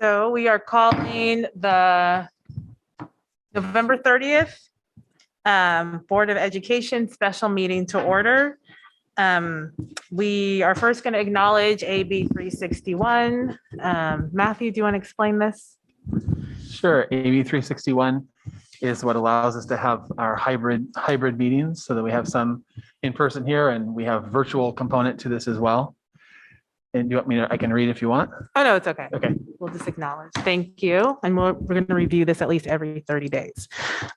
So we are calling the November 30th Board of Education special meeting to order. We are first going to acknowledge AB 361. Matthew, do you want to explain this? Sure. AB 361 is what allows us to have our hybrid meetings so that we have some in person here and we have virtual component to this as well. And do you want me to, I can read if you want? Oh, no, it's okay. Okay. We'll just acknowledge. Thank you. And we're going to review this at least every 30 days.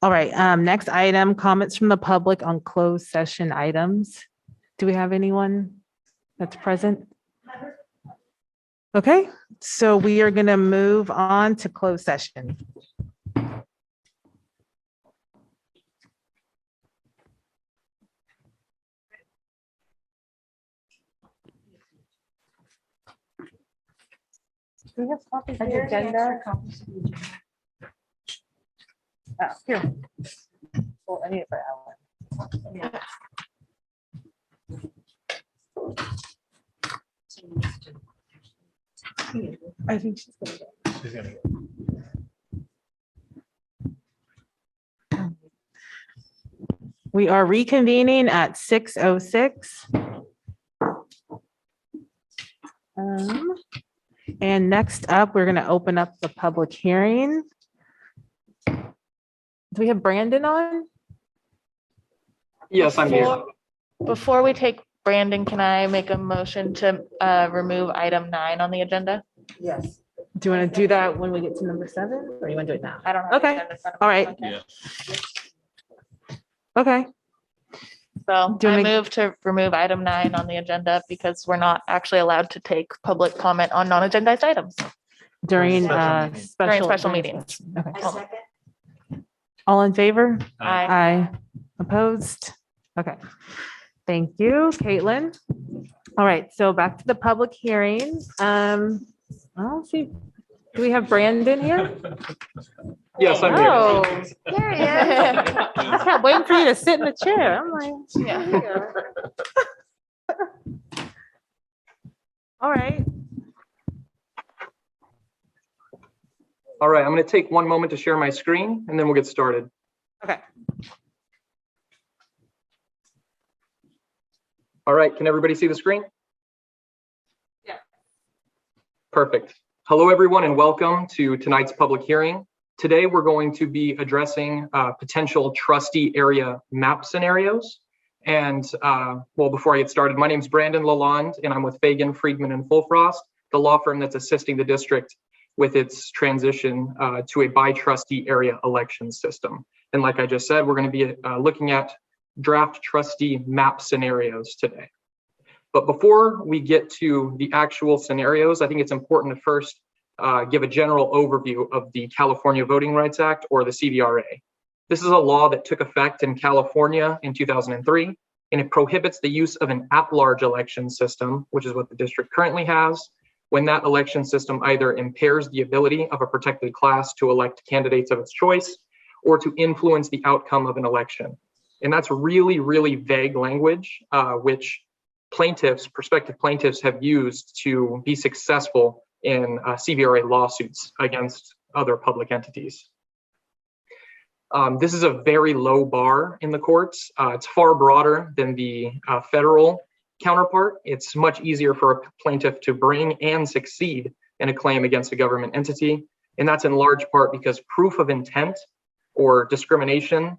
All right. Next item, comments from the public on closed session items. Do we have anyone that's present? Okay. So we are going to move on to closed session. Do we have copies of the agenda? Oh, here. Well, I need it for Ellen. Yeah. I think she's gonna go. She's gonna go. We are reconvening at 6:06. And next up, we're going to open up the public hearing. Do we have Brandon on? Yes, I'm here. Before we take Brandon, can I make a motion to remove item 9 on the agenda? Yes. Do you want to do that when we get to number 7 or you want to do it now? I don't have. Okay. the agenda in front of me. All right. Okay. Yeah. Okay. So Do you I wanna make- move to remove item 9 on the agenda because we're not actually allowed to take public comment on non-agendized items. During Special meetings. Okay. All in favor? Aye. Aye. Opposed? Okay. Thank you, Caitlin. All right, so back to the public hearing. I'll see. Do we have Brandon here? Yes, I'm here. Oh, there he is. I kept waiting for you to sit in the chair. I'm like, Yeah. here. All right. All right, I'm going to take one moment to share my screen and then we'll get started. Okay. All right, can everybody see the screen? Yeah. Perfect. Hello, everyone, and welcome to tonight's public hearing. Today, we're going to be addressing potential trustee area map scenarios. And well, before I get started, my name is Brandon Lalonde, and I'm with Fagan, Friedman, and Fulfrost, the law firm that's assisting the district with its transition to a by-trustee area election system. And like I just said, we're going to be looking at draft trustee map scenarios today. But before we get to the actual scenarios, I think it's important to first give a general overview of the California Voting Rights Act, or the CVRA. This is a law that took effect in California in 2003, and it prohibits the use of an at-large election system, which is what the district currently has, when that election system either impairs the ability of a protected class to elect candidates of its choice or to influence the outcome of an election. And that's really, really vague language, which prospective plaintiffs have used to be successful in CVRA lawsuits against other public entities. This is a very low bar in the courts. It's far broader than the federal counterpart. It's much easier for a plaintiff to bring and succeed in a claim against a government entity. And that's in large part because proof of intent or discrimination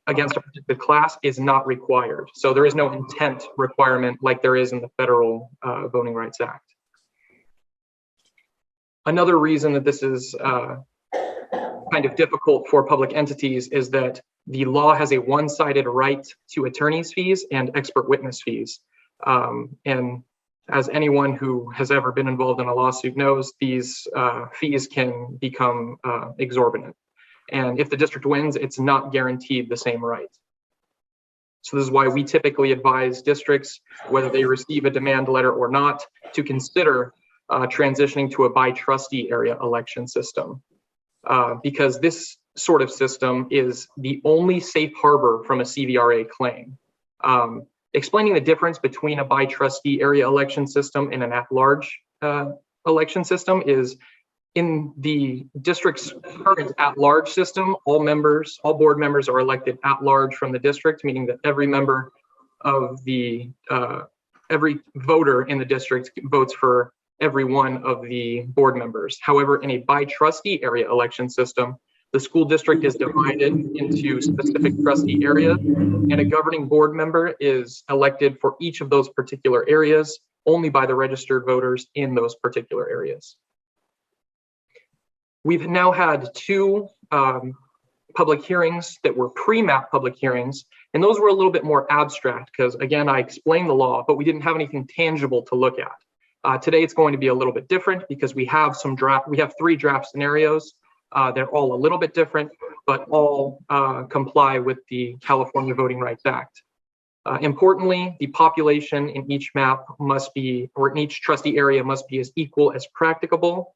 against a protected class is not required. So there is no intent requirement like there is in the federal Voting Rights Act. Another reason that this is kind of difficult for public entities is that the law has a one-sided right to attorney's fees and expert witness fees. And as anyone who has ever been involved in a lawsuit knows, these fees can become exorbitant. And if the district wins, it's not guaranteed the same right. So this is why we typically advise districts, whether they receive a demand letter or not, to consider transitioning to a by-trustee area election system. Because this sort of system is the only safe harbor from a CVRA claim. Explaining the difference between a by-trustee area election system and an at-large election system is In the district's current at-large system, all board members are elected at large from the district, meaning that every member of the, every voter in the district votes for every one of the board members. However, in a by-trustee area election system, the school district is divided into specific trustee areas, and a governing board member is elected for each of those particular areas only by the registered voters in those particular areas. We've now had two public hearings that were pre-map public hearings, and those were a little bit more abstract because, again, I explained the law, but we didn't have anything tangible to look at. Today, it's going to be a little bit different because we have three draft scenarios. They're all a little bit different, but all comply with the California Voting Rights Act. Importantly, the population in each map must be, or in each trustee area must be as equal as practicable.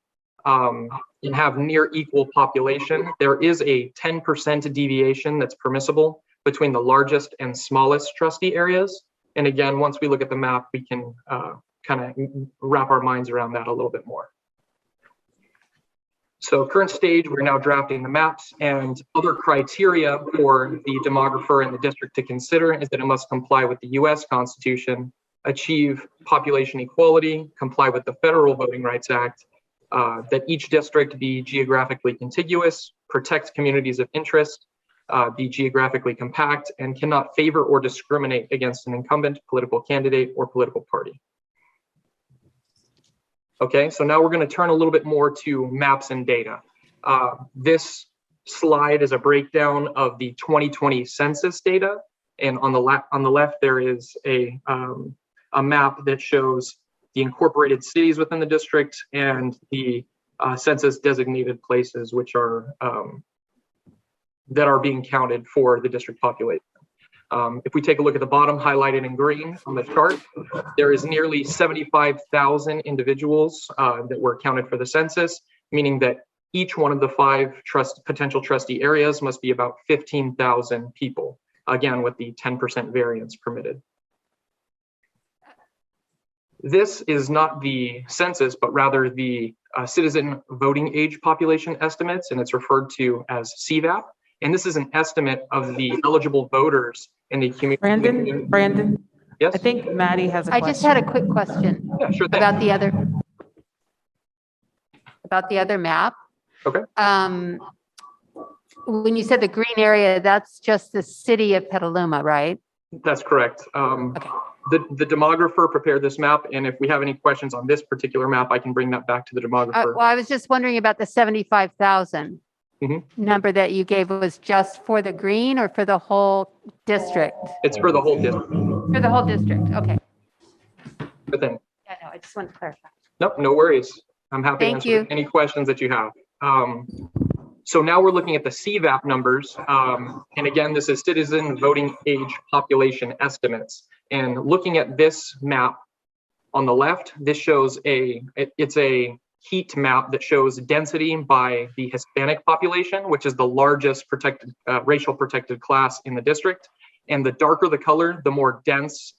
And have near equal population. There is a 10% deviation that's permissible between the largest and smallest trustee areas. And again, once we look at the map, we can kind of wrap our minds around that a little bit more. So current stage, we're now drafting the maps, and other criteria for the demographer and the district to consider is that it must comply with the US Constitution, achieve population equality, comply with the Federal Voting Rights Act, that each district be geographically contiguous, protect communities of interest, be geographically compact, and cannot favor or discriminate against an incumbent political candidate or political party. Okay, so now we're going to turn a little bit more to maps and data. This slide is a breakdown of the 2020 census data, and on the left there is a map that shows the incorporated cities within the district and the census designated places which are that are being counted for the district population. If we take a look at the bottom highlighted in green on the chart, there is nearly 75,000 individuals that were counted for the census, meaning that each one of the 5 potential trustee areas must be about 15,000 people, again with the 10% variance permitted. This is not the census, but rather the citizen voting age population estimates, and it's referred to as CVAP. And this is an estimate of the eligible voters in the community. Brandon, Yes? I think Maddie has a question. I just had a quick question Yeah, sure thing. about the other map. Okay. When you said the green area, that's just the city of Petaluma, right? That's correct. Okay. The demographer prepared this map, and if we have any questions on this particular map, I can bring that back to the demographer. Well, I was just wondering about the 75,000 number that you gave. Was just for the green or for the whole district? It's for the whole district. For the whole district, okay. Good thing. Yeah, no, I just wanted to clarify. Nope, no worries. I'm happy to Thank answer you. any questions that you have. So now we're looking at the CVAP numbers. And again, this is citizen voting age population estimates. And looking at this map on the left, this shows it's a heat map that shows density by the Hispanic population, which is the largest protected racial protected class in the district. And the darker the color, the more dense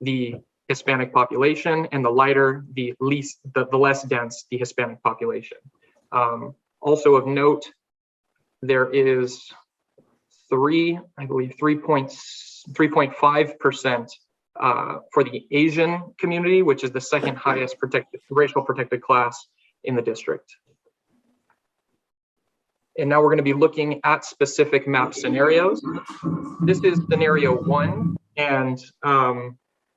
the Hispanic population, and the lighter, the less dense the Hispanic population. Also of note, there is 3.5% for the Asian community, which is the second highest racial protected class in the district. And now we're going to be looking at specific map scenarios. This is scenario 1, and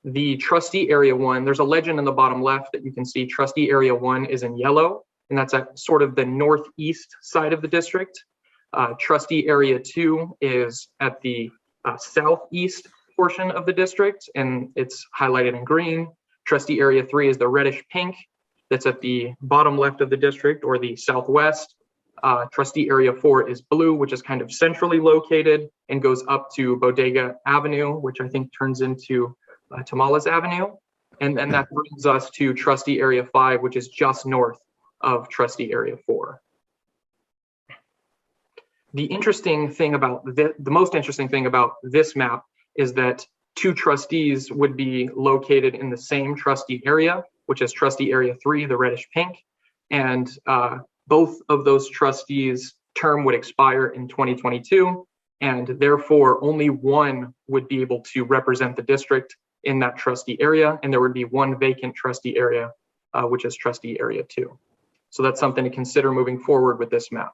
the trustee area 1, there's a legend in the bottom left that you can see. Trustee area 1 is in yellow, and that's at sort of the northeast side of the district. Trustee area 2 is at the southeast portion of the district, and it's highlighted in green. Trustee area 3 is the reddish pink that's at the bottom left of the district, or the southwest. Trustee area 4 is blue, which is kind of centrally located and goes up to Bodega Avenue, which I think turns into Tamales Avenue. And that brings us to trustee area 5, which is just north of trustee area 4. The interesting thing about the most interesting thing about this map is that 2 trustees would be located in the same trustee area, which is trustee area 3, the reddish pink. and both of those trustees' term would expire in 2022, and therefore only one would be able to represent the district in that trustee area, and there would be one vacant trustee area, which is trustee area 2. So that's something to consider moving forward with this map.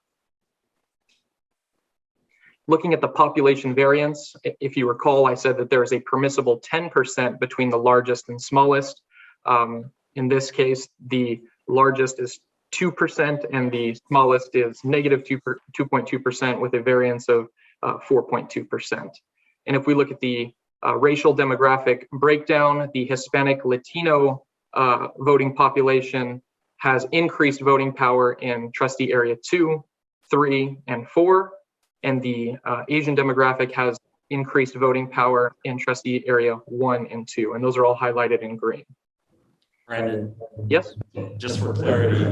Looking at the population variance, if you recall, I said that there is a permissible 10% between the largest and smallest. In this case, the largest is 2% and the smallest is negative 2.2% with a variance of 4.2%. And if we look at the racial demographic breakdown, the Hispanic Latino voting population has increased voting power in trustee area 2, 3, and 4. And the Asian demographic has increased voting power in trustee area 1 and 2. And those are all highlighted in green. Brandon, Yes? just for clarity,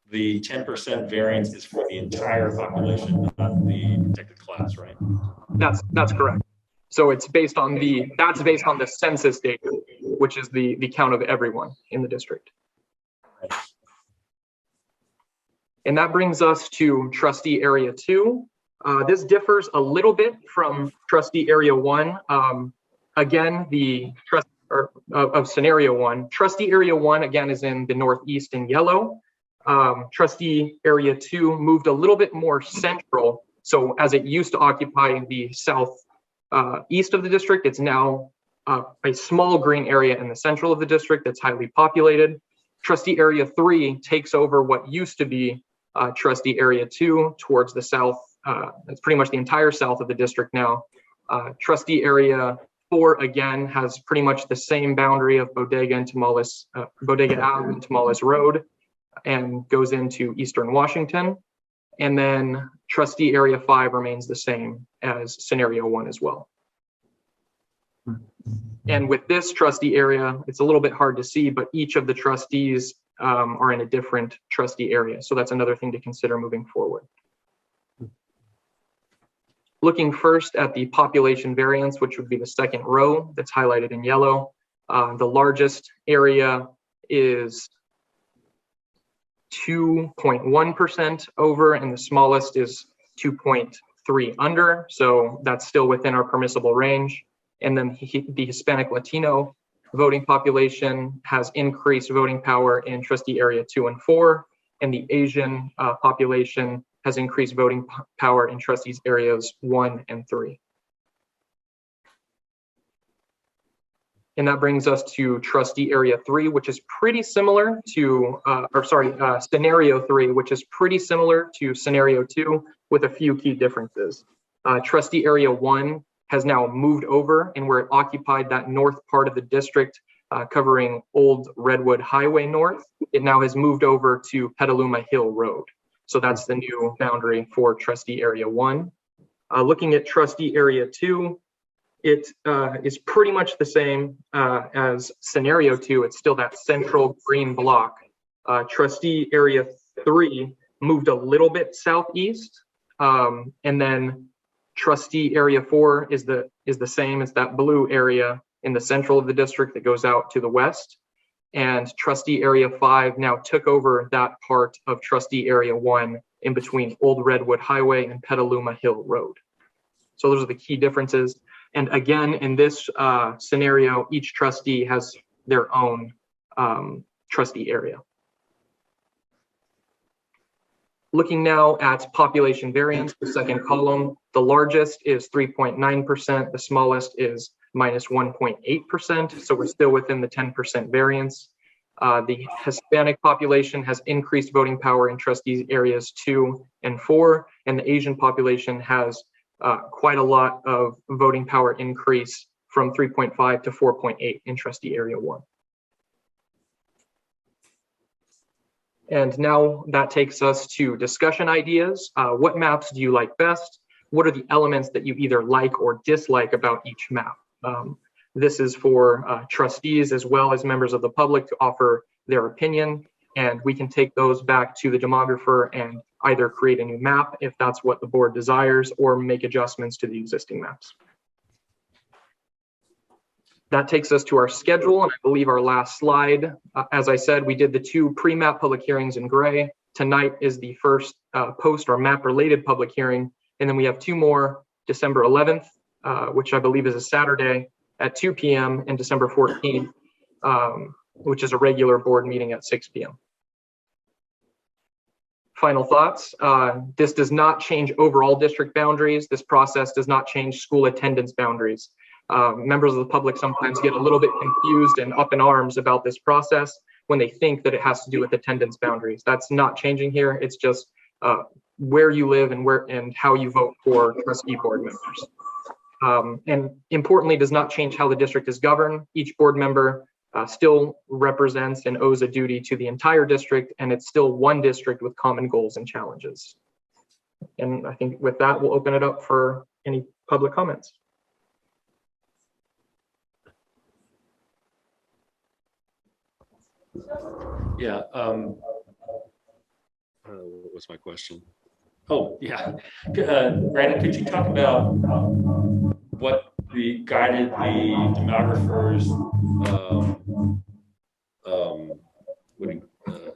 the 10% variance is for the entire population, not the protected class, right? That's correct. So it's based on that's based on the census data, which is the count of everyone in the district. And that brings us to trustee area 2. This differs a little bit from trustee area 1. Again, the of scenario 1. Trustee area 1 again is in the northeast in yellow. Trustee area 2 moved a little bit more central. So as it used to occupy the south east of the district, it's now a small green area in the central of the district that's highly populated. Trustee area 3 takes over what used to be trustee area 2 towards the south. It's pretty much the entire south of the district now. Trustee area 4 again has pretty much the same boundary of Bodega and Tamales, Bodega Ave and Tamales Road, and goes into eastern Washington. And then trustee area 5 remains the same as scenario 1 as well. And with this trustee area, it's a little bit hard to see, but each of the trustees are in a different trustee area. So that's another thing to consider moving forward. Looking first at the population variance, which would be the second row that's highlighted in yellow. The largest area is 2.1% over, and the smallest is 2.3 under. So that's still within our permissible range. And then the Hispanic Latino voting population has increased voting power in trustee area 2 and 4, and the Asian population has increased voting power in trustees areas 1 and 3. And that brings us to trustee area 3, which is pretty similar to, scenario 3, which is pretty similar to scenario 2 with a few key differences. Trustee area 1 has now moved over, and where it occupied that north part of the district covering Old Redwood Highway North, it now has moved over to Petaluma Hill Road. So that's the new boundary for trustee area 1. Looking at trustee area 2, it is pretty much the same as scenario 2. It's still that central green block. Trustee area 3 moved a little bit southeast, and then trustee area 4 is the same as that blue area in the central of the district that goes out to the west. And trustee area 5 now took over that part of trustee area 1 in between Old Redwood Highway and Petaluma Hill Road. So those are the key differences. And again, in this scenario, each trustee has their own trustee area. Looking now at population variance, the second column, the largest is 3.9%, the smallest is minus 1.8%, so we're still within the 10% variance. The Hispanic population has increased voting power in trustees areas 2 and 4, and the Asian population has quite a lot of voting power increase from 3.5 to 4.8 in trustee area 1. And now that takes us to discussion ideas. What maps do you like best? What are the elements that you either like or dislike about each map? This is for trustees as well as members of the public to offer their opinion, and we can take those back to the demographer and either create a new map if that's what the board desires, or make adjustments to the existing maps. That takes us to our schedule, and I believe our last slide. As I said, we did the 2 pre-map public hearings in gray. Tonight is the first post or map-related public hearing, and then we have 2 more, December 11th, which I believe is a Saturday at 2 p.m., and December 14th, which is a regular board meeting at 6 p.m. Final thoughts. This does not change overall district boundaries. This process does not change school attendance boundaries. Members of the public sometimes get a little bit confused and up in arms about this process when they think that it has to do with attendance boundaries. That's not changing here. It's just where you live and how you vote for trustee board members. And importantly, does not change how the district is governed. Each board member still represents and owes a duty to the entire district, and it's still one district with common goals and challenges. And I think with that, we'll open it up for any public comments. Yeah. What was my question? Oh, yeah. Brandon, could you talk about what guided the demographers'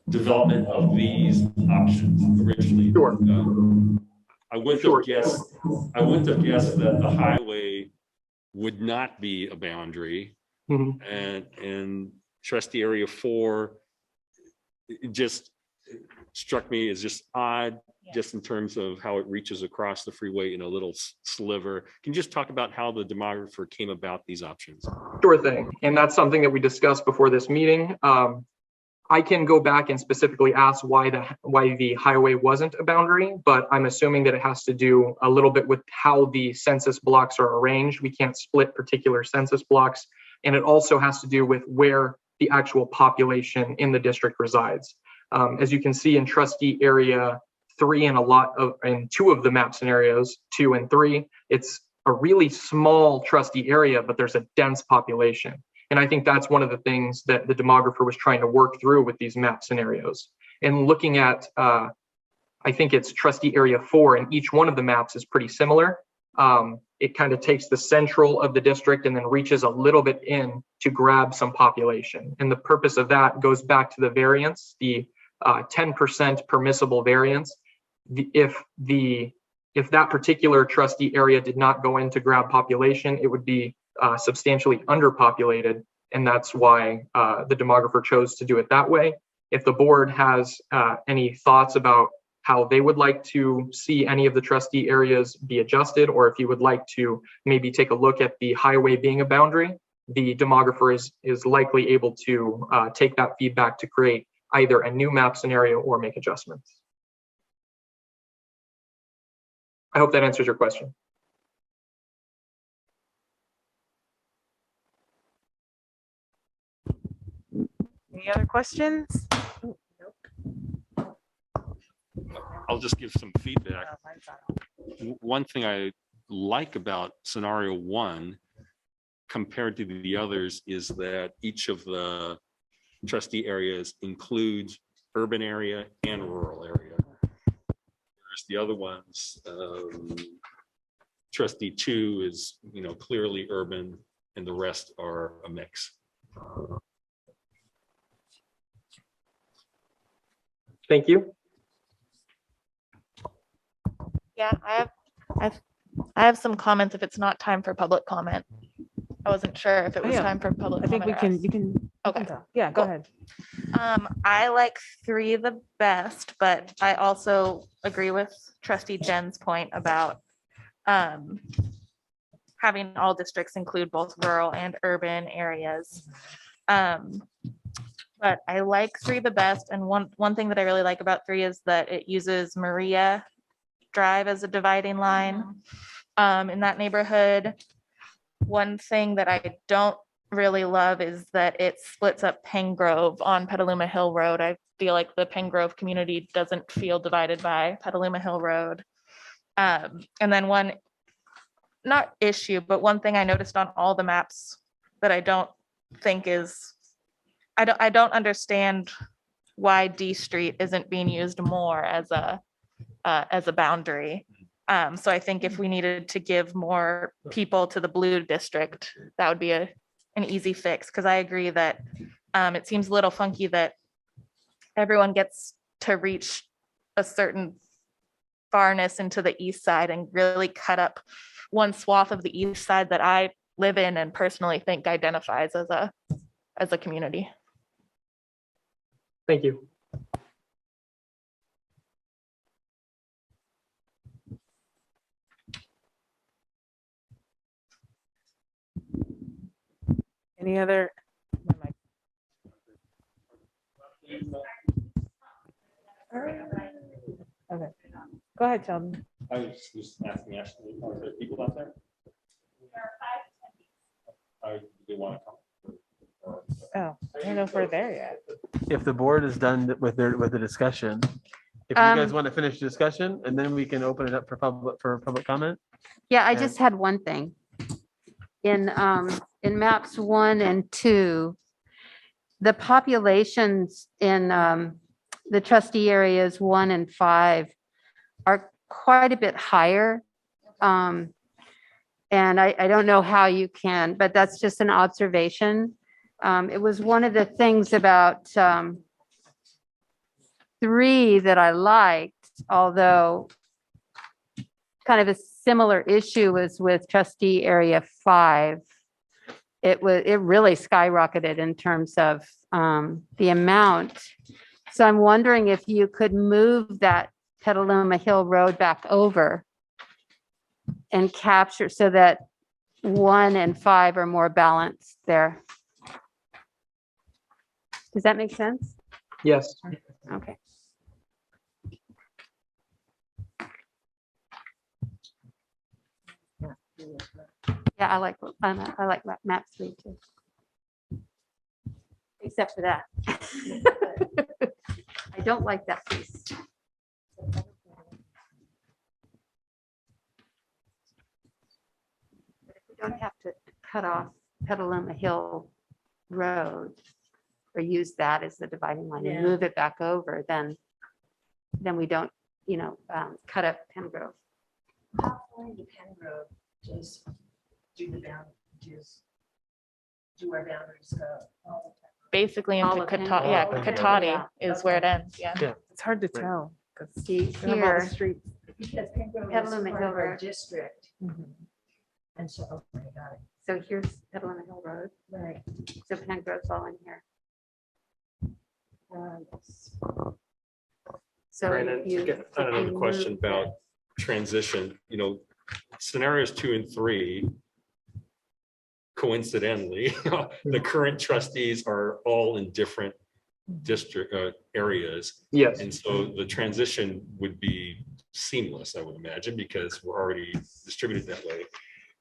development of these options originally? Sure. I wouldn't have guessed that the highway would not be a boundary, and trustee area 4 it just struck me as just odd, just in terms of how it reaches across the freeway in a little sliver. Can you just talk about how the demographer came about these options? Sure thing. And that's something that we discussed before this meeting. I can go back and specifically ask why the highway wasn't a boundary, but I'm assuming that it has to do a little bit with how the census blocks are arranged. We can't split particular census blocks. And it also has to do with where the actual population in the district resides. As you can see in trustee area 3 and 2 of the map scenarios, 2 and 3, it's a really small trustee area, but there's a dense population. And I think that's one of the things that the demographer was trying to work through with these map scenarios. And looking at, I think it's trustee area 4, and each one of the maps is pretty similar. It kind of takes the central of the district and then reaches a little bit in to grab some population. And the purpose of that goes back to the variance, the 10% permissible variance. If that particular trustee area did not go in to grab population, it would be substantially underpopulated. And that's why the demographer chose to do it that way. If the board has any thoughts about how they would like to see any of the trustee areas be adjusted, or if you would like to maybe take a look at the highway being a boundary, the demographer is likely able to take that feedback to create either a new map scenario or make adjustments. I hope that answers your question. Any other questions? I'll just give some feedback. One thing I like about scenario 1 compared to the others is that each of the trustee areas includes urban area and rural area. Whereas the other ones, trustee 2 is, clearly urban, and the rest are a mix. Thank you. Yeah, I have some comments if it's not time for public comment. I wasn't sure if it was Yeah. time for public I think comment. you can. Okay. Yeah, go Cool. ahead. I like 3 the best, but I also agree with trustee Jen's point about having all districts include both rural and urban areas. But I like 3 the best. And one thing that I really like about 3 is that it uses Maria Drive as a dividing line in that neighborhood. One thing that I don't really love is that it splits up Pengrove on Petaluma Hill Road. I feel like the Pengrove community doesn't feel divided by Petaluma Hill Road. And then one, not issue, but one thing I noticed on all the maps that I don't think is, I don't understand why D Street isn't being used more as a boundary. So I think if we needed to give more people to the blue district, that would be an an easy fix, because I agree that it seems a little funky that everyone gets to reach a certain farness into the east side and really cut up one swath of the east side that I live in and personally think identifies as a community. Thank you. Any other? Okay, go ahead, Sheldon. I was just asking Ashley, are there people out there? They want to come. Oh, I don't know if we're there yet. If the board is done with the discussion, if you guys want to finish the discussion, and then we can open it up for public comment. Yeah, I just had one thing. In maps 1 and 2, the populations in the trustee areas 1 and 5 are quite a bit higher. And I don't know how you can, but that's just an observation. It was one of the things about 3 that I liked, although kind of a similar issue was with trustee area 5. It really skyrocketed in terms of the amount. So I'm wondering if you could move that Petaluma Hill Road back over and capture so that 1 and 5 are more balanced there. Does that make sense? Yes. Okay. Yeah, I like map 3 too. Except for that. I don't like that piece. But if we don't have to cut off Petaluma Hill Road or use that as the dividing line and move it back over, then we don't, cut up Pengrove. How far into Pengrove does do our boundaries go? Basically All into of Pengrove. Katati Yeah. is where it ends, yeah. It's hard to tell. 'Cause See we have all the here, streets. Because Pengrove is Petaluma part Hill of our Road. district. And so, oh, I got it. So here's Petaluma Hill Road. Right. So Pengrove's all in here. So Brandon, if you- I got another question about transition, scenarios 2 and 3. Coincidentally, the current trustees are all in different district areas. Yes. And so the transition would be seamless, I would imagine, because we're already distributed that way.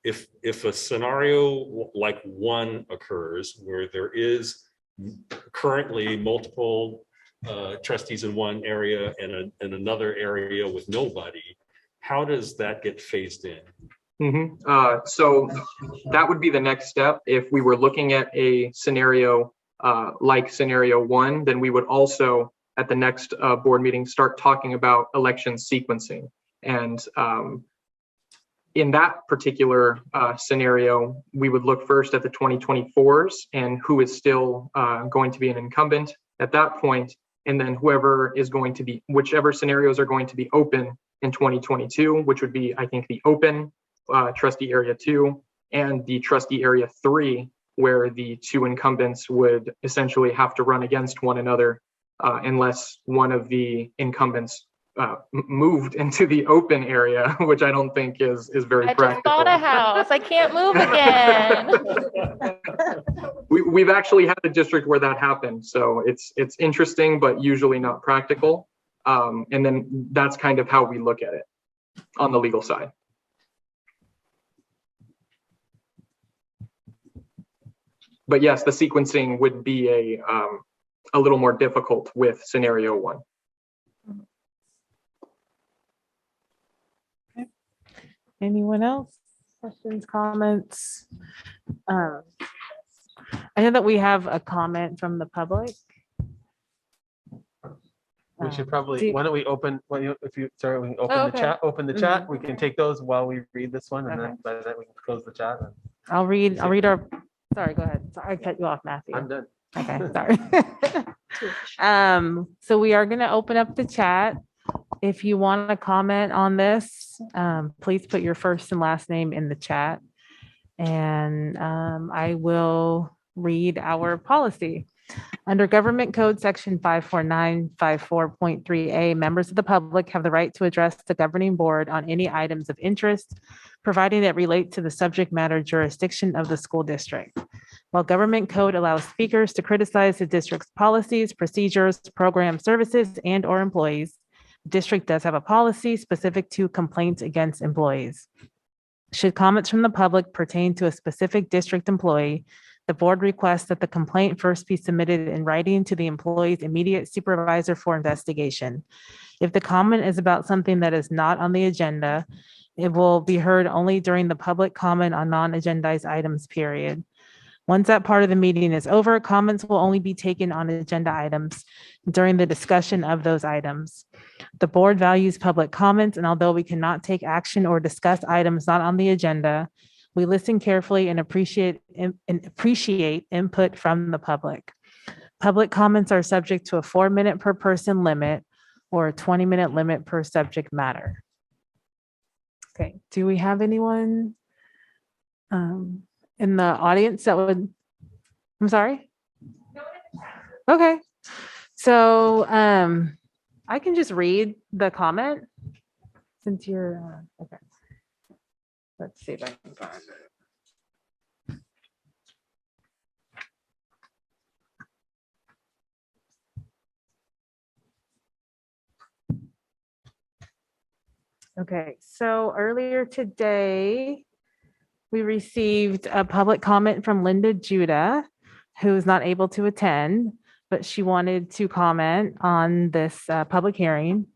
If a scenario like 1 occurs where there is currently multiple trustees in one area and another area with nobody, how does that get phased in? So that would be the next step. If we were looking at a scenario like scenario 1, then we would also at the next board meeting start talking about election sequencing. And in that particular scenario, we would look first at the 2024s and who is still going to be an incumbent at that point, and then whichever scenarios are going to be open in 2022, which would be, I think, the open trustee area 2 and the trustee area 3, where the 2 incumbents would essentially have to run against one another unless one of the incumbents moved into the open area, which I don't think is very I practical. just bought a house. I can't move again. We've actually had a district where that happened, so it's interesting, but usually not practical. And then that's kind of how we look at it on the legal side. But yes, the sequencing would be a little more difficult with scenario 1. Anyone else? Questions, comments? I know that we have a comment from the public. We should probably, why don't we open, we can open the Mhm. chat. We can take those while we read this one, and then by that we can close the chat. I'll read Sorry, go ahead. Sorry, I cut you off, Matthew. I'm done. Okay, sorry. So we are going to open up the chat. If you want to comment on this, please put your first and last name in the chat. And I will read our policy. Under Government Code Section 54954.3A, members of the public have the right to address the governing board on any items of interest, providing it relate to the subject matter jurisdiction of the school district. While Government Code allows speakers to criticize the district's policies, procedures, program services, and/or employees, the district does have a policy specific to complaints against employees. Should comments from the public pertain to a specific district employee, the board requests that the complaint first be submitted in writing to the employee's immediate supervisor for investigation. If the comment is about something that is not on the agenda, it will be heard only during the public comment on non-agendized items, period. Once that part of the meeting is over, comments will only be taken on agenda items during the discussion of those items. The board values public comments, and although we cannot take action or discuss items not on the agenda, we listen carefully and appreciate input from the public. Public comments are subject to a 4-minute per person limit or a 20-minute limit per subject matter. Okay, do we have anyone in the audience that would, I'm sorry? Okay, so I can just read the comment since you're, okay. Let's see if I can find it. Okay, so earlier today, we received a public comment from Linda Judah, who is not able to attend, but she wanted to comment on this public hearing.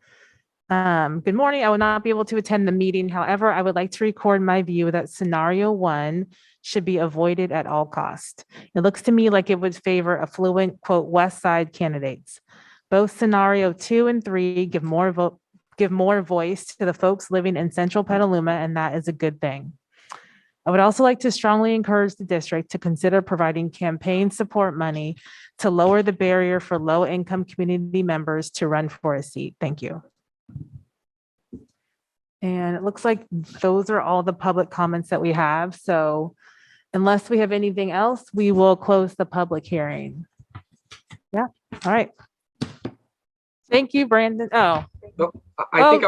Good morning. I will not be able to attend the meeting. However, I would like to record my view that scenario 1 should be avoided at all costs. It looks to me like it would favor affluent, quote, West Side candidates. Both scenario 2 and 3 give more voice to the folks living in central Petaluma, and that is a good thing. I would also like to strongly encourage the district to consider providing campaign support money to lower the barrier for low-income community members to run for a seat. Thank you. And it looks like those are all the public comments that we have. So unless we have anything else, we will close the public hearing. Yeah, all right. Thank you, Brandon. Oh. I think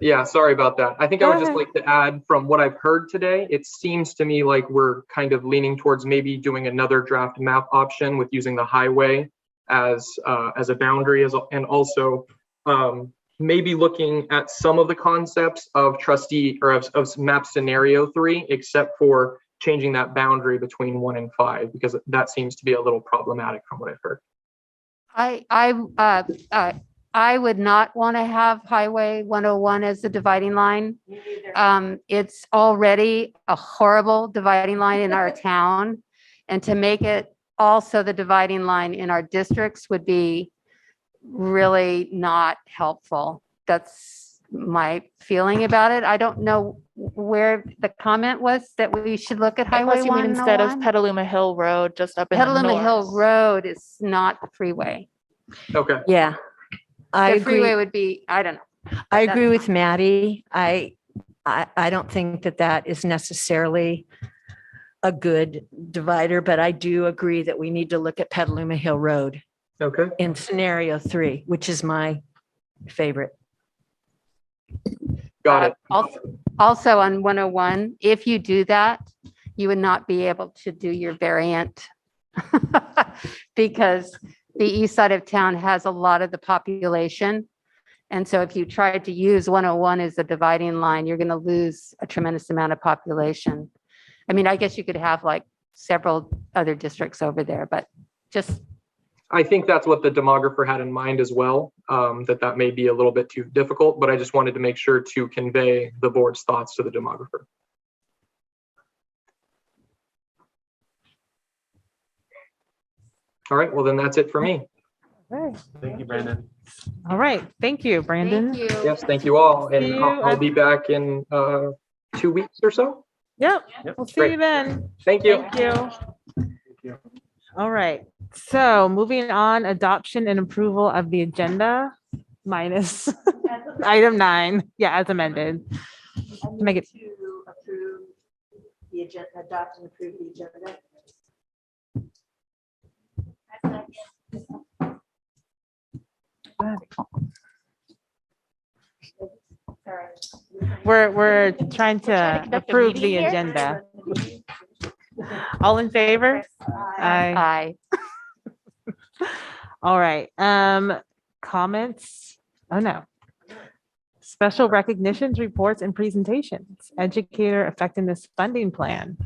yeah, sorry about that. I think I would just like to add from what I've heard today, it seems to me like we're kind of leaning towards maybe doing another draft map option with using the highway as a boundary, and also maybe looking at some of the concepts of trustee or of map scenario 3, except for changing that boundary between 1 and 5, because that seems to be a little problematic from what I've heard. I would not want to have Highway 101 as the dividing line. It's already a horrible dividing line in our town, and to make it also the dividing line in our districts would be really not helpful. That's my feeling about it. I don't know where the comment was that we should look at Highway 101. Unless you mean instead of Petaluma Hill Road, just up in the Petaluma north. Hill Road is not the freeway. Okay. Yeah. I The freeway agree. would be, I don't know. I agree with Maddie. I don't think that is necessarily a good divider, but I do agree that we need to look at Petaluma Hill Road Okay. in scenario 3, which is my favorite. Got it. Also on 101, if you do that, you would not be able to do your variant because the east side of town has a lot of the population. And so if you try to use 101 as a dividing line, you're going to lose a tremendous amount of population. I mean, I guess you could have like several other districts over there, but just. I think that's what the demographer had in mind as well, that may be a little bit too difficult, but I just wanted to make sure to convey the board's thoughts to the demographer. All right, well then that's it for me. Okay. Thank you, Brandon. All right. Thank you, Brandon. Thank you. Yes, thank you all. And See you I'll be back in 2 weeks or so. Yep, Yep. we'll see Great. you then. Thank you. Thank you. All right, so moving on, adoption and approval of the agenda minus item 9, yeah, as amended. Make it, To approve the agenda, adopt and approve the agenda. we're trying trying to to conduct a approve meeting the here. agenda. All in favor? Aye. Aye. All right, comments? Oh, no. Special recognitions, reports, and presentations. Educator effectiveness funding plan.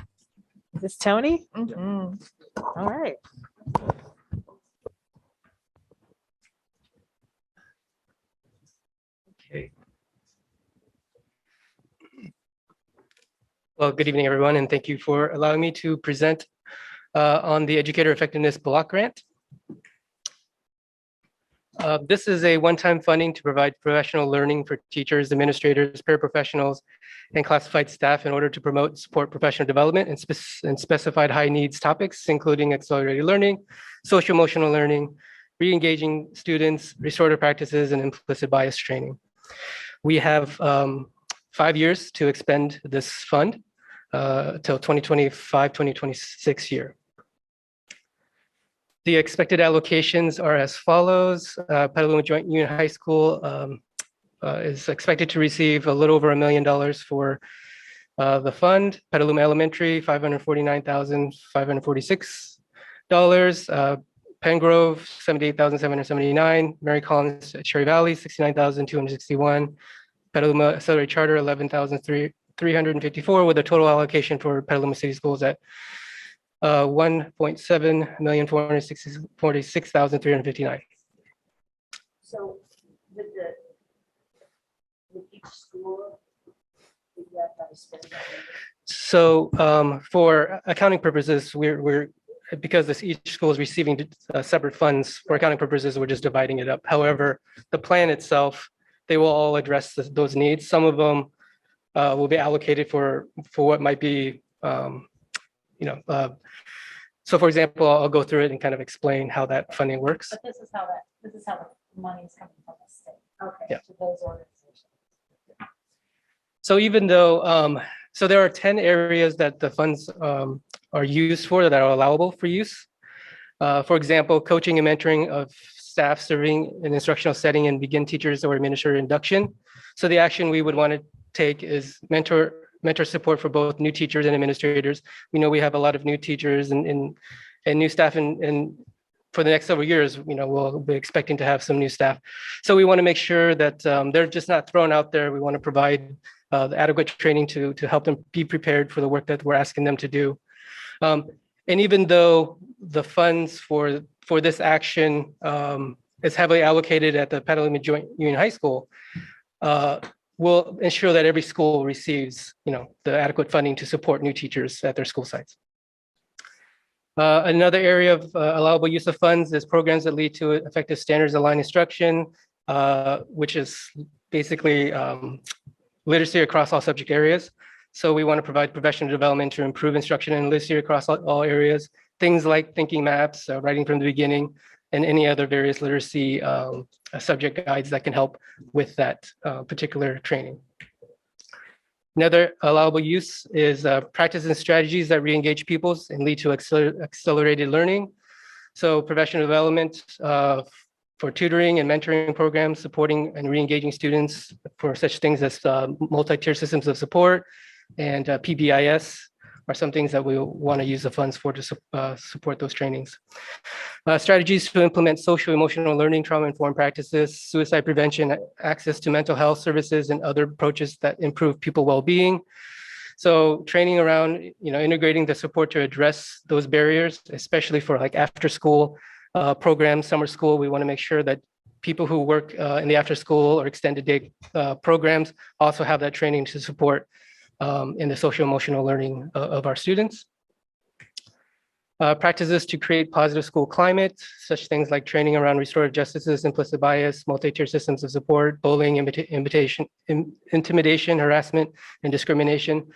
Is this Tony? Mhm. All right. Okay. Well, good evening, everyone, and thank you for allowing me to present on the Educator Effectiveness Block Grant. This is a one-time funding to provide professional learning for teachers, administrators, paraprofessionals, and classified staff in order to promote and support professional development and specified high needs topics, including accelerated learning, social emotional learning, re-engaging students, restorative practices, and implicit bias training. We have 5 years to expend this fund till 2025, 2026 year. The expected allocations are as follows. Petaluma Joint Union High School is expected to receive a little over $1 million for the fund. Petaluma Elementary, $549,546. Pengrove, $78,779. Mary Collins Cherry Valley, $69,261. Petaluma Accelerated Charter, $11,354, with a total allocation for Petaluma City Schools at $1,746,359. So with each school, you have to spend that. So for accounting purposes, we're because each school is receiving separate funds for accounting purposes, we're just dividing it up. However, the plan itself, they will all address those needs. Some of them will be allocated for what might be, so for example, I'll go through it and kind of explain how that funding works. But this is how the money is coming from the state. Okay. Yeah. To those organizations. So even though, so there are 10 areas that the funds are used for that are allowable for use. For example, coaching and mentoring of staff serving an instructional setting and begin teachers or administrator induction. So the action we would want to take is mentor support for both new teachers and administrators. We know we have a lot of new teachers and new staff, and for the next several years, we'll be expecting to have some new staff. So we want to make sure that they're just not thrown out there. We want to provide the adequate training to help them be prepared for the work that we're asking them to do. And even though the funds for this action is heavily allocated at the Petaluma Joint Union High School, we'll ensure that every school receives, the adequate funding to support new teachers at their school sites. Another area of allowable use of funds is programs that lead to effective standards aligned instruction, which is basically literacy across all subject areas. So we want to provide professional development to improve instruction and literacy across all areas. Things like thinking maps, writing from the beginning, and any other various literacy subject guides that can help with that particular training. Another allowable use is practices and strategies that re-engage pupils and lead to accelerated learning. So professional development for tutoring and mentoring programs, supporting and re-engaging students for such things as multi-tier systems of support and PBIS are some things that we want to use the funds for to support those trainings. Strategies to implement social emotional learning, trauma-informed practices, suicide prevention, access to mental health services, and other approaches that improve pupil well-being. So training around, integrating the support to address those barriers, especially for like after-school programs, summer school. We want to make sure that people who work in the after-school or extended day programs also have that training to support in the social emotional learning of our students. Practices to create positive school climate, such things like training around restorative justices, implicit bias, multi-tier systems of support, bullying, intimidation, harassment, and discrimination.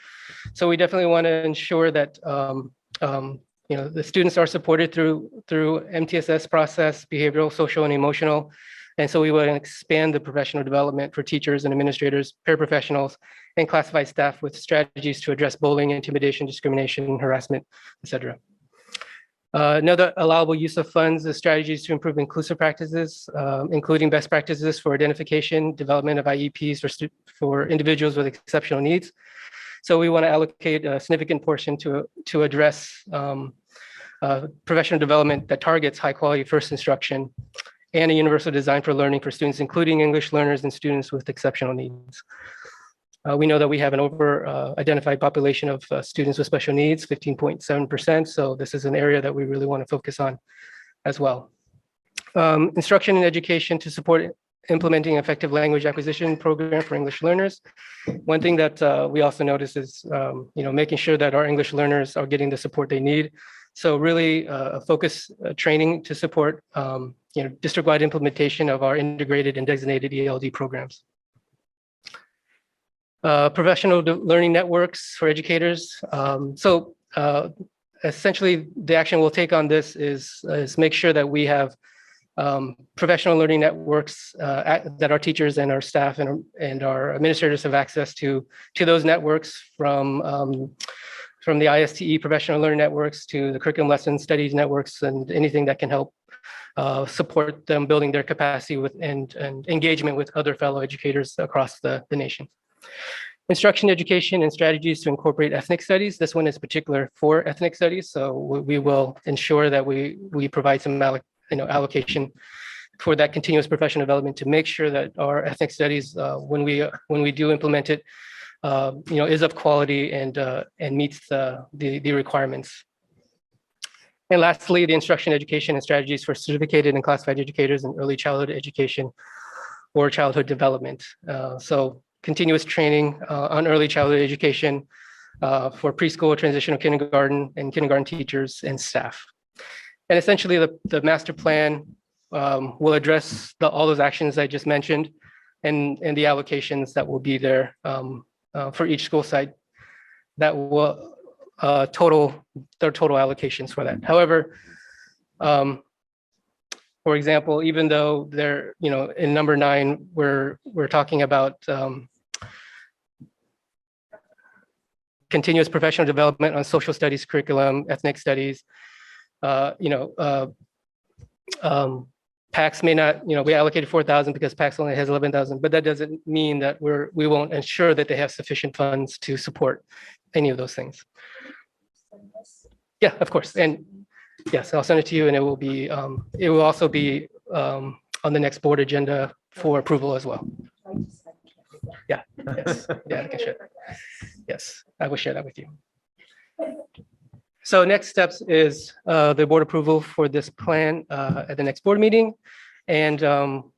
So we definitely want to ensure that the students are supported through MTSS process, behavioral, social, and emotional. And so we want to expand the professional development for teachers and administrators, paraprofessionals, and classified staff with strategies to address bullying, intimidation, discrimination, harassment, et cetera. Another allowable use of funds is strategies to improve inclusive practices, including best practices for identification, development of IEPs for individuals with exceptional needs. So we want to allocate a significant portion to address professional development that targets high quality first instruction and a universal design for learning for students, including English learners and students with exceptional needs. We know that we have an identified population of students with special needs, 15.7%. So this is an area that we really want to focus on as well. Instruction and education to support implementing effective language acquisition program for English learners. One thing that we also notice is making sure that our English learners are getting the support they need. So really focus training to support district-wide implementation of our integrated and designated ELD programs. Professional learning networks for educators. Essentially, the action we'll take on this is make sure that we have professional learning networks that our teachers and our staff and our administrators have access to those networks, from the ISTE professional learning networks to the curriculum lesson studies networks, and anything that can help support them building their capacity with and engagement with other fellow educators across the nation. Instruction, education, and strategies to incorporate ethnic studies. This one is particular for ethnic studies, so we will ensure that we provide some allocation for that continuous professional development to make sure that our ethnic studies, when we do implement it, is of quality and meets the requirements. And lastly, the instruction, education, and strategies for certificated and classified educators in early childhood education or childhood development. So continuous training on early childhood education for preschool, transitional kindergarten, and kindergarten teachers and staff. And essentially, the master plan will address all those actions I just mentioned and the allocations that will be there for each school site that will total allocations for that. However, for example, even though they're, in number 9, we're talking about continuous professional development on social studies curriculum, ethnic studies, PACS may not, we allocated 4,000 because PACS only has 11,000, but that doesn't mean that we won't ensure that they have sufficient funds to support any of those things. Yeah, of course. And yes, I'll send it to you, and it will also be on the next board agenda for approval as well. Yeah, yes, yeah, I can share that. Yes, I will share that with you. So next steps is the board approval for this plan at the next board meeting, and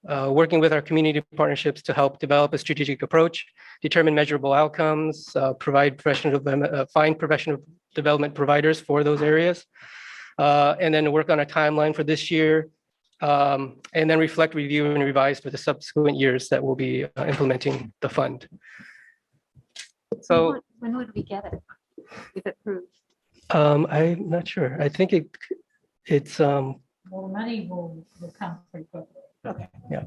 working with our community partnerships to help develop a strategic approach, determine measurable outcomes, provide professional development, find professional development providers for those areas, and then work on a timeline for this year, and then reflect, review, and revise for the subsequent years that we'll be implementing the fund. So when would we get it if approved? I'm not sure. I think it's Well, the money will come pretty quickly. Okay. Yeah.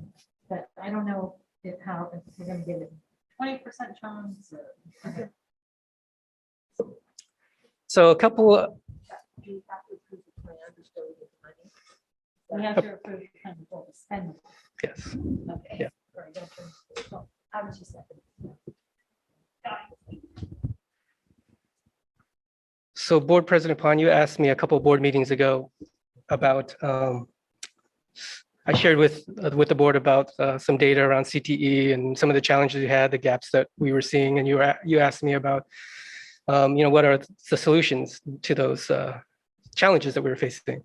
But I don't know if we're gonna get it 20% chance or. so a couple. We have to approve the plan before we spend it. Yes. Okay. Yeah. Very good. So, how would you say? So Board President Pon, you asked me a couple board meetings ago about, I shared with the board about some data around CTE and some of the challenges we had, the gaps that we were seeing, and you asked me about, what are the solutions to those challenges that we were facing.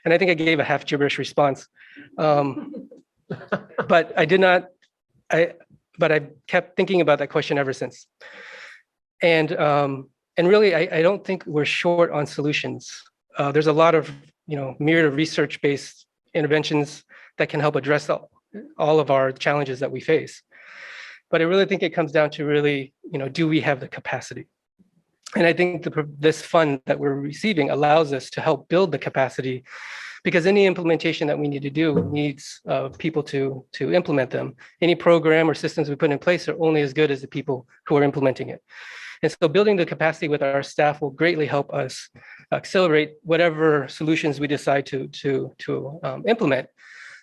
And I think I gave a half gibberish response, but I did not, but I kept thinking about that question ever since. And really, I don't think we're short on solutions. there's a lot of, myriad of research-based interventions that can help address all of our challenges that we face. But I really think it comes down to really, do we have the capacity? And I think this fund that we're receiving allows us to help build the capacity, because any implementation that we need to do needs people to implement them. Any program or systems we put in place are only as good as the people who are implementing it. And so building the capacity with our staff will greatly help us accelerate whatever solutions we decide to implement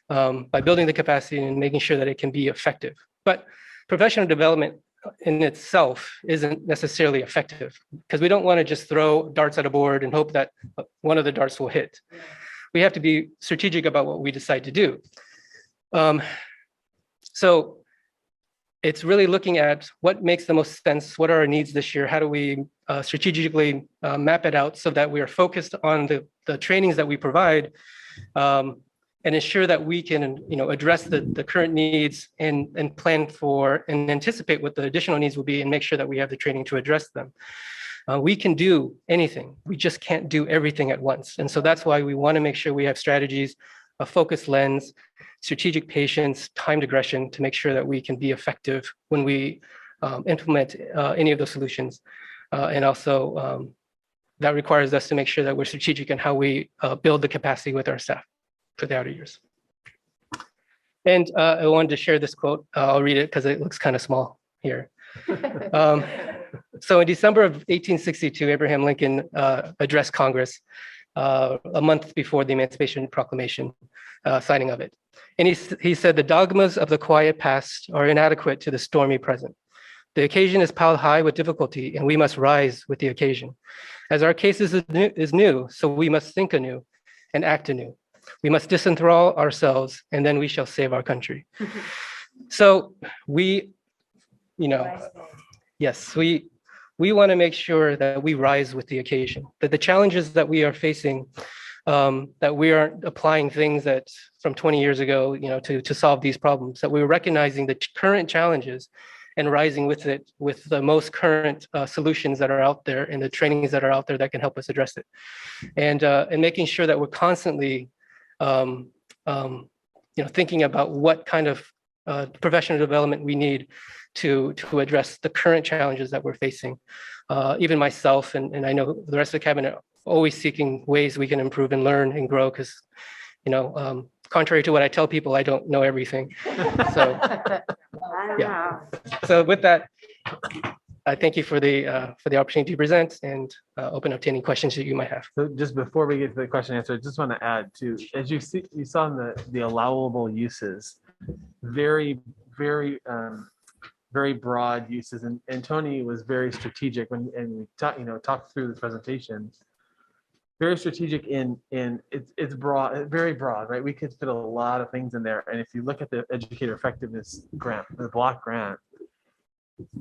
by building the capacity and making sure that it can be effective. But professional development in itself isn't necessarily effective, because we don't want to just throw darts at a board and hope that one of the darts will hit. We have to be strategic about what we decide to do. So it's really looking at what makes the most sense, what are our needs this year, how do we strategically map it out so that we are focused on the trainings that we provide, and ensure that we can, address the current needs and plan for and anticipate what the additional needs will be and make sure that we have the training to address them. We can do anything. We just can't do everything at once. And so that's why we want to make sure we have strategies, a focused lens, strategic patience, timed aggression to make sure that we can be effective when we implement any of those solutions. And also that requires us to make sure that we're strategic in how we build the capacity with our staff for the outer years. And I wanted to share this quote. I'll read it because it looks kind of small here. So in December of 1862, Abraham Lincoln addressed Congress a month before the Emancipation Proclamation, signing of it. And he said, "The dogmas of the quiet past are inadequate to the stormy present. The occasion is piled high with difficulty, and we must rise with the occasion. As our case is new, so we must think anew and act anew. We must disenthrall ourselves, and then we shall save our country." So we, yes, we want to make sure that we rise with the occasion, that the challenges that we are facing, that we aren't applying things that from 20 years ago, to solve these problems, that we're recognizing the current challenges and rising with it, with the most current solutions that are out there and the trainings that are out there that can help us address it. And making sure that we're constantly thinking about what kind of professional development we need to address the current challenges that we're facing. Even myself and I know the rest of the cabinet always seeking ways we can improve and learn and grow, because contrary to what I tell people, I don't know everything. So yeah. So with that, I thank you for the opportunity to present and open up to any questions that you might have. So just before we get to the question and answer, I just want to add to, as you saw in the allowable uses, very broad uses, and Tony was very strategic when we talked through the presentation. Very strategic in it's broad, very broad, right? We could fit a lot of things in there, and if you look at the educator effectiveness grant, the block grant,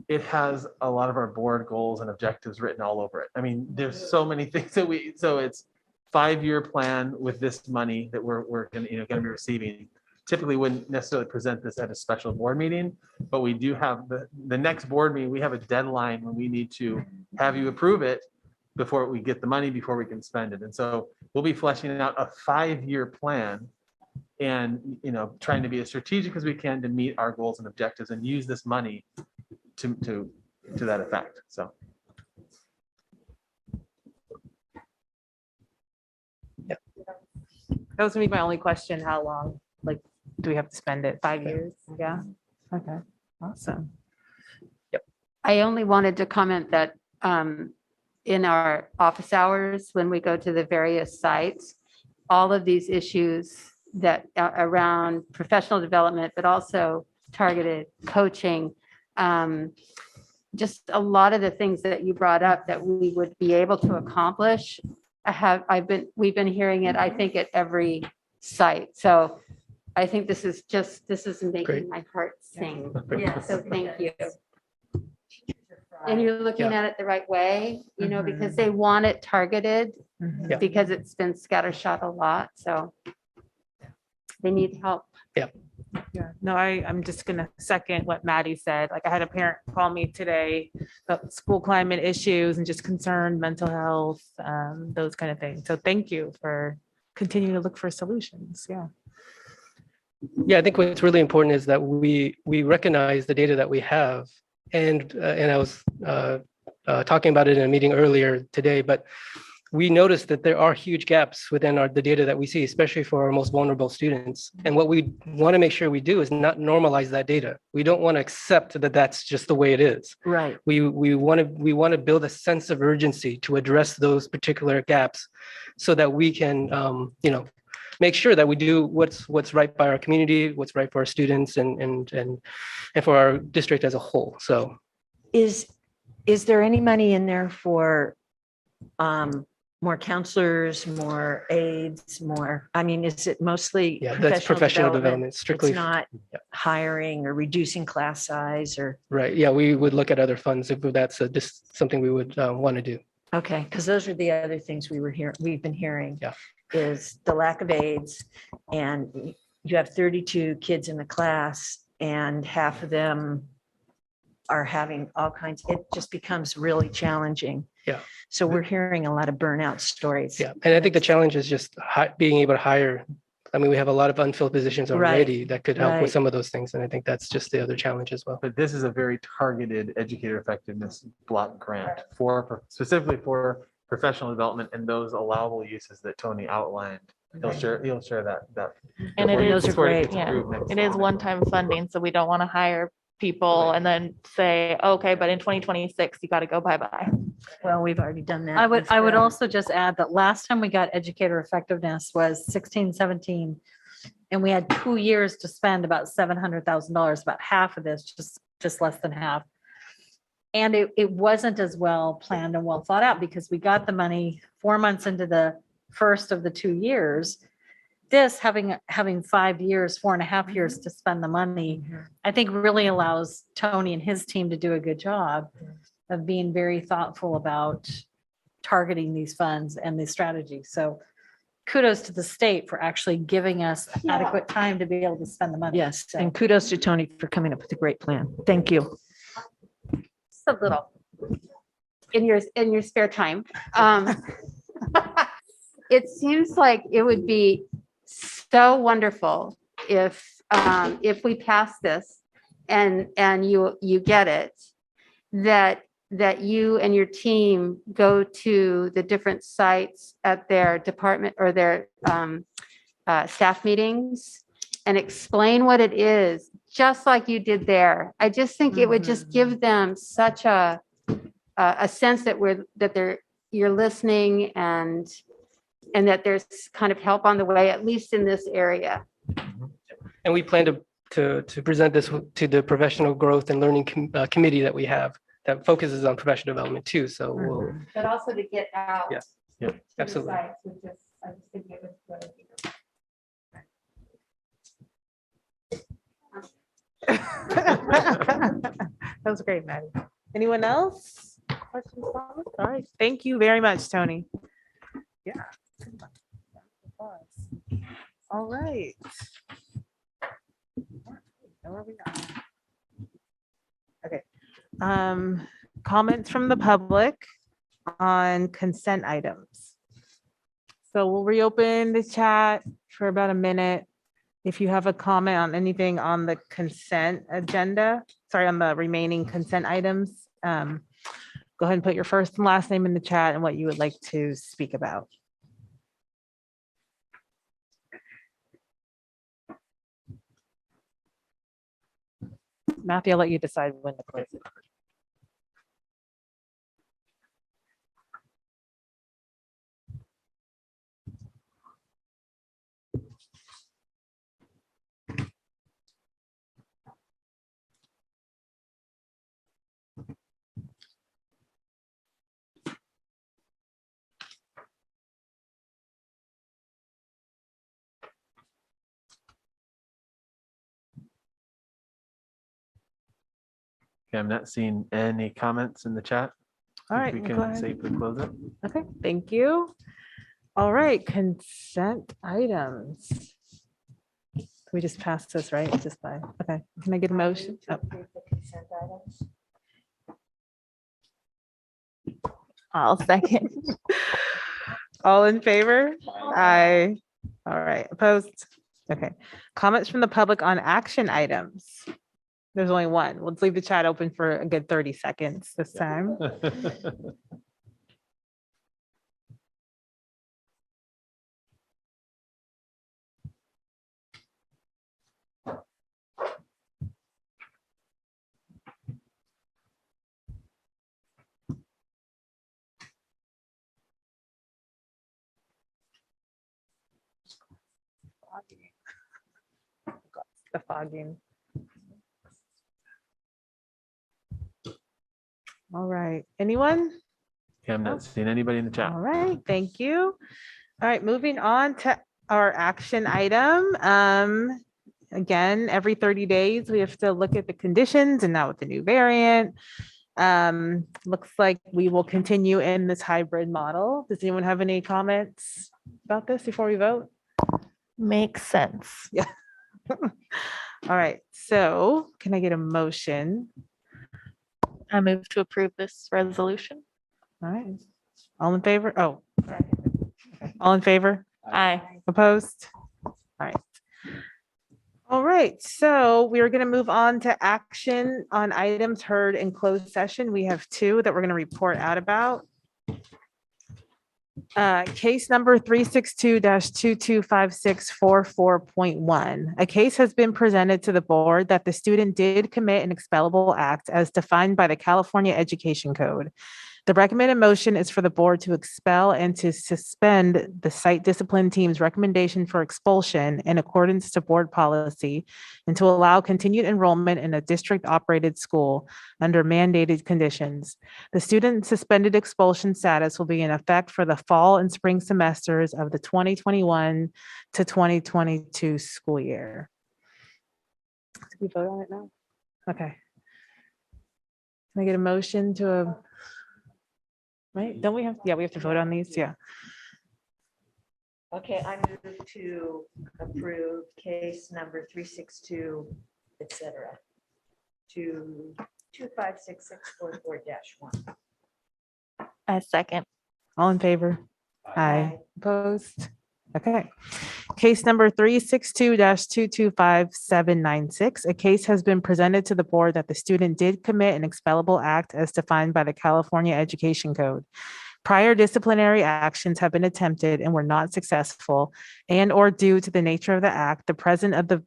it has a lot of our board goals and objectives written all over it. I mean, there's so many things that so it's 5-year plan with this money that we're going to be receiving. Typically wouldn't necessarily present this at a special board meeting, but we do have the next board meeting. We have a deadline when we need to have you approve it before we get the money, before we can spend it. And so we'll be fleshing out a 5-year plan and, trying to be as strategic as we can to meet our goals and objectives and use this money to that effect. So. Yeah. That was gonna be my only question. How long, do we have to spend it? 5 years? Yeah. Okay. Awesome. I only wanted to comment that in our office hours, when we go to the various sites, all of these issues that around professional development, but also targeted coaching, just a lot of the things that you brought up that we would be able to accomplish. We've been hearing it, I think, at every site. So I think this is making Great. my heart sing. Yeah. So thank you. And you're looking at it the right way, because they want it targeted, Yeah. because it's been scattershot a lot. So they need help. Yeah. Yeah, no, I'm just gonna second what Maddie said. Like I had a parent call me today about school climate issues and just concerned mental health, those kind of things. So thank you for continuing to look for solutions. Yeah. Yeah, I think what's really important is that we recognize the data that we have, and I was talking about it in a meeting earlier today, but we noticed that there are huge gaps within the data that we see, especially for our most vulnerable students. And what we want to make sure we do is not normalize that data. We don't want to accept that that's just the way it is. Right. We want to build a sense of urgency to address those particular gaps, so that we can make sure that we do what's right by our community, what's right for our students, and for our district as a whole. So Is there any money in there for more counselors, more aides, more, I mean, is it mostly that's professional development It's strictly. not hiring or reducing class size or, Right. Yeah, we would look at other funds if that's just something we would want to do. okay, because those are the other things we've been hearing. Yeah. Is the lack of aides, and you have 32 kids in the class and half of them are having all kinds, it just becomes really challenging. Yeah. So we're hearing a lot of burnout stories. Yeah, and I think the challenge is just being able to hire. I mean, we have a lot of unfilled positions already that could help with some of those things, and I think that's just the other challenge as well. But this is a very targeted educator effectiveness block grant specifically for professional development and those allowable uses that Tony outlined. He'll share that. And it Those is, are great. yeah, it is one-time funding, so we don't want to hire people and then say, okay, but in 2026, you got to go bye-bye. Well, we've already done that. I would also just add that last time we got educator effectiveness was 16, 17. And we had 2 years to spend about $700,000, about half of this, just less than half. And it wasn't as well planned and well thought out because we got the money 4 months into the first of the 2 years. This having 5 years, 4.5 years to spend the money, I think really allows Tony and his team to do a good job of being very thoughtful about targeting these funds and the strategy. So kudos to the state for actually giving us adequate time to be able to spend the money. Yes, So- and kudos to Tony for coming up with a great plan. Thank you. Just a little in your spare time. It seems like it would be so wonderful if we pass this and you get it, that you and your team go to the different sites at their department or their staff meetings and explain what it is, just like you did there. I just think it would just give them such a sense that you're listening and that there's kind of help on the way, at least in this area. And we plan to present this to the professional growth and learning committee that we have that focuses on professional development too. So we'll. But also to get out. Yeah. Yeah, to the absolutely. sites, which is, I just think it was good. That was great, Maddie. Anyone else? Questions, comments? All right, thank you very much, Tony. Yeah. All right. Where we are. Okay. Comments from the public on consent items. So we'll reopen the chat for about a minute. If you have a comment on anything on the consent agenda, sorry, on the remaining consent items, go ahead and put your first and last name in the chat and what you would like to speak about. Matthew, I'll let you decide when to close it. Okay, I'm not seeing any comments in the chat. All right, We go can ahead. safely close it. Okay, thank you. All right, consent items. We just passed this, right? Just by, okay. Can I get a motion? Oh, I'll second. all in favor? Aye. All right, opposed? Okay. Comments from the public on action items. There's only one. Let's leave the chat open for a good 30 seconds this time. The fogging. All right, anyone? Yeah, I'm not seeing anybody in the chat. All right, thank you. All right, moving on to our action item. Again, every 30 days, we have to look at the conditions, and now with the new variant. Looks like we will continue in this hybrid model. Does anyone have any comments about this before we vote? Makes sense. All right, so can I get a motion? I move to approve this resolution. All right, all in favor? Oh, all in favor? Aye. Opposed? All right. All right, so we are going to move on to action on items heard in closed session. We have two that we're going to report out about. Case number 362-225644.1. A case has been presented to the board that the student did commit an expellable act as defined by the California Education Code. The recommended motion is for the board to expel and to suspend the site discipline team's recommendation for expulsion in accordance to board policy and to allow continued enrollment in a district-operated school under mandated conditions. The student's suspended expulsion status will be in effect for the fall and spring semesters of the 2021 to 2022 school year. Did we vote on it now? Okay. Can I get a motion to right? Don't we have, yeah, we have to vote on these, yeah. Okay, I move to approve case number 362, et cetera, to 256644-1. I second. All in favor? Aye. Opposed? Okay. Case number 362-225796. A case has been presented to the board that the student did commit an expellable act as defined by the California Education Code. Prior disciplinary actions have been attempted and were not successful, and or due to the nature of the act, the presence of the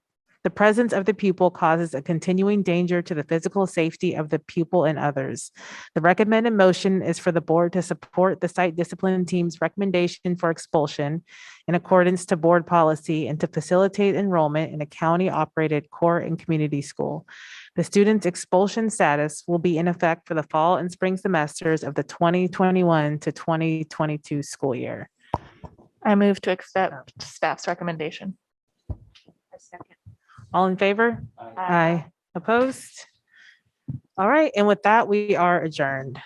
pupil causes a continuing danger to the physical safety of the pupil and others. The recommended motion is for the board to support the site discipline team's recommendation for expulsion in accordance to board policy and to facilitate enrollment in a county-operated core and community school. The student's expulsion status will be in effect for the fall and spring semesters of the 2021 to 2022 school year. I move to accept staff's recommendation. A second. All in favor? Aye. Opposed? All right, and with that, we are adjourned.